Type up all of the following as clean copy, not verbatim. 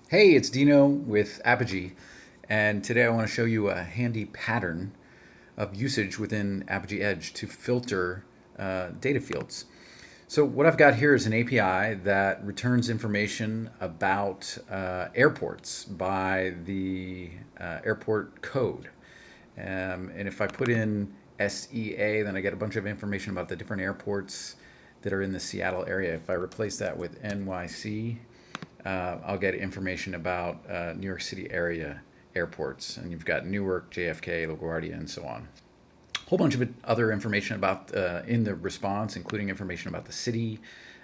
Hey, it's Dino with Apigee, and today I want to show you a handy pattern of usage within Apigee Edge to filter data fields. So what I've got here is an API that returns information about airports by the airport code. And if I put in SEA, then I get a bunch of information about the different airports that are in the Seattle area. If I replace that with NYC, I'll get information about New York City area airports. And you've got Newark, JFK, LaGuardia, and so on. A whole bunch of other information about in the response, including information about the city,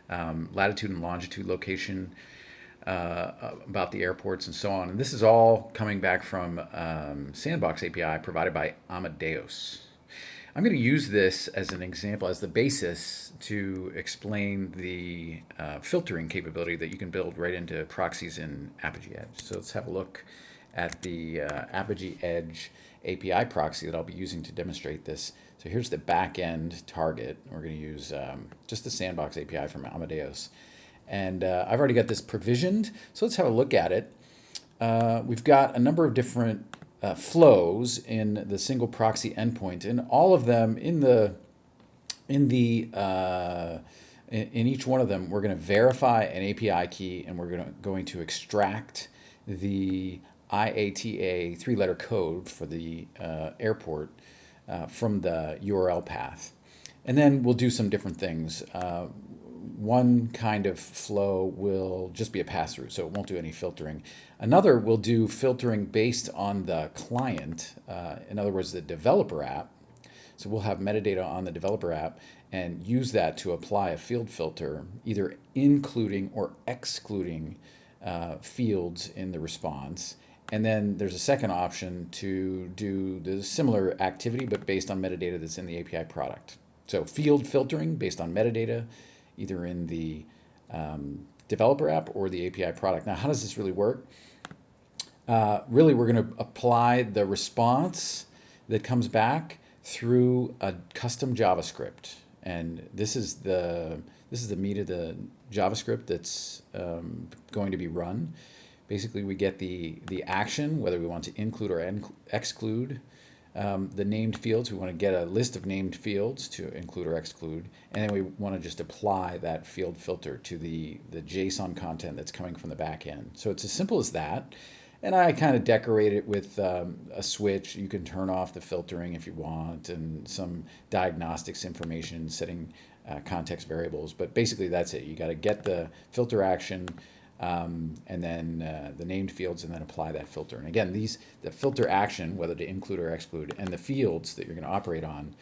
latitude and longitude location, about the airports, and so on. And this is all coming back from Sandbox API provided by Amadeus. I'm going to use this as an example, as the basis to explain the filtering capability that you can build right into proxies in Apigee Edge. So let's have a look at the Apigee Edge API proxy that I'll be using to demonstrate this. So here's the back-end target. We're going to use just the Sandbox API from Amadeus. And I've already got this provisioned, so let's have a look at it. We've got a number of different flows in the single proxy endpoint, and all of them in each one of them, we're going to verify an API key, and we're going to extract the IATA three-letter code for the airport from the URL path. And then we'll do some different things. One kind of flow will just be a pass-through, so it won't do any filtering. Another will do filtering based on the client, in other words, the developer app. So we'll have metadata on the developer app and use that to apply a field filter, either including or excluding fields in the response. And then there's a second option to do the similar activity, but based on metadata that's in the API product. So field filtering based on metadata, either in the developer app or the API product. Now, how does this really work? Really, we're going to apply the response that comes back through a custom JavaScript, and this is the meat of the JavaScript that's going to be run. Basically, we get the action, whether we want to include or exclude the named fields. We want to get a list of named fields to include or exclude, and then we want to just apply that field filter to the JSON content that's coming from the back end. So it's as simple as that. And I kind of decorate it with a switch. You can turn off the filtering if you want, and some diagnostics information, setting context variables. But basically, that's it. You got to get the filter action, and then the named fields, and then apply that filter. And again, the filter action, whether to include or exclude, and the fields that you're going to operate on,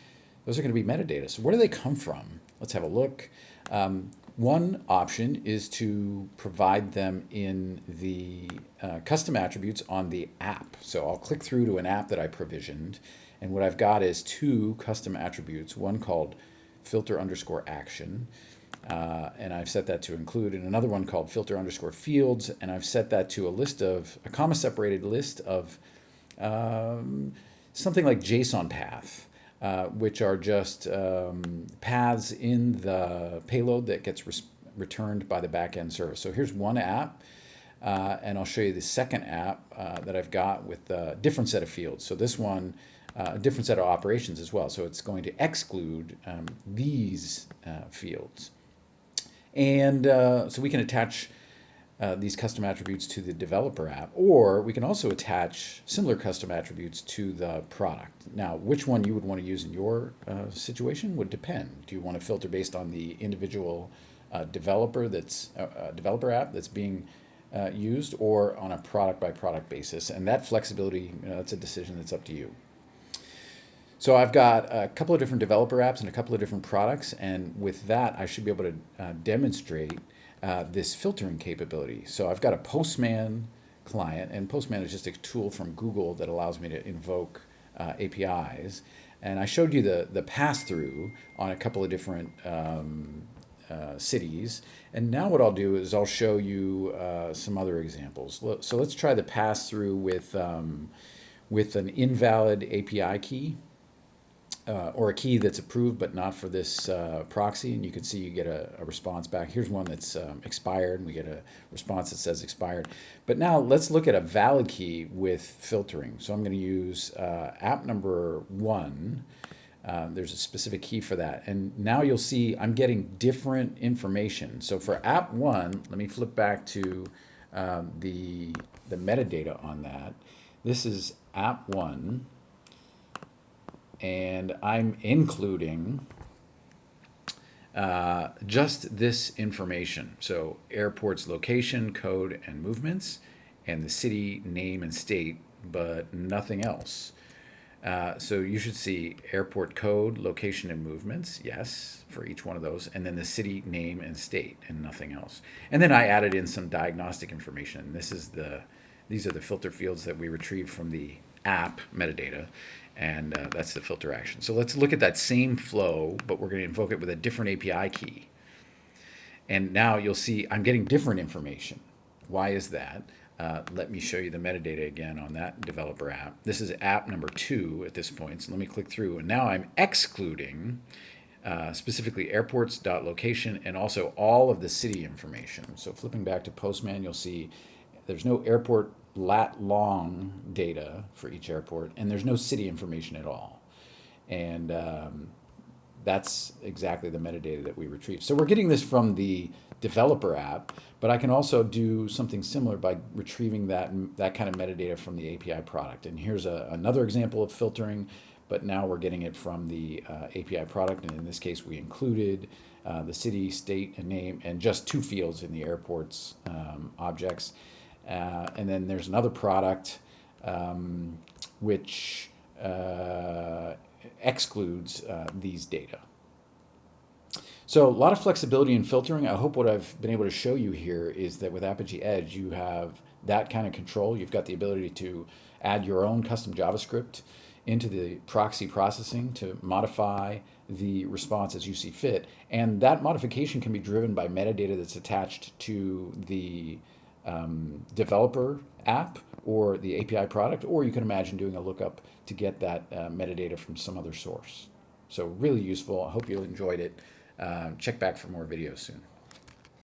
those are going to be metadata. So where do they come from? Let's have a look. One option is to provide them in the custom attributes on the app. So I'll click through to an app that I provisioned, and what I've got is two custom attributes, one called filter underscore action, and I've set that to include, and another one called filter underscore fields, and I've set that to a comma separated list of something like JSON path. Which are just paths in the payload that gets returned by the backend service. So here's one app, and I'll show you the second app that I've got with a different set of fields. So this one, a different set of operations as well. So it's going to exclude these fields. And so we can attach these custom attributes to the developer app, or we can also attach similar custom attributes to the product. Now, which one you would want to use in your situation would depend. Do you want to filter based on the individual developer app that's being used, or on a product by product basis? And that flexibility, that's a decision that's up to you. So I've got a couple of different developer apps and a couple of different products, and with that, I should be able to demonstrate this filtering capability. So I've got a Postman client, and Postman is just a tool from Google that allows me to invoke APIs. And I showed you the pass-through on a couple of different cities. And now what I'll do is I'll show you some other examples. So let's try the pass-through with an invalid API key. or a key that's approved but not for this proxy, and you can see you get a response back. Here's one that's expired, and we get a response that says expired. But now let's look at a valid key with filtering. So I'm going to use app number 1. There's a specific key for that. And now you'll see I'm getting different information. So for app 1, let me flip back to the metadata on that. This is app 1. And I'm including just this information. So airport's location, code, and movements, and the city name and state, but nothing else. So you should see airport code, location, and movements, yes, for each one of those, and then the city name and state, and nothing else. And then I added in some diagnostic information. These are the filter fields that we retrieved from the app metadata, and that's the filter action. So let's look at that same flow, but we're going to invoke it with a different API key. And now you'll see I'm getting different information. Why is that? Let me show you the metadata again on that developer app. This is app number 2 at this point. So let me click through, and now I'm excluding specifically airports.location and also all of the city information. So flipping back to Postman, you'll see there's no airport lat long data for each airport, and there's no city information at all. And that's exactly the metadata that we retrieved. So we're getting this from the developer app, but I can also do something similar by retrieving that kind of metadata from the API product. And here's another example of filtering, but now we're getting it from the API product, and in this case we included the city, state, and name, and just 2 fields in the airport's objects. And then there's another product which excludes these data. So a lot of flexibility in filtering. I hope what I've been able to show you here is that with Apigee Edge, you have that kind of control. You've got the ability to add your own custom JavaScript into the proxy processing to modify the response as you see fit. And that modification can be driven by metadata that's attached to the developer app or the API product, or you can imagine doing a lookup to get that metadata from some other source. So really useful. I hope you enjoyed it. Check back for more videos soon.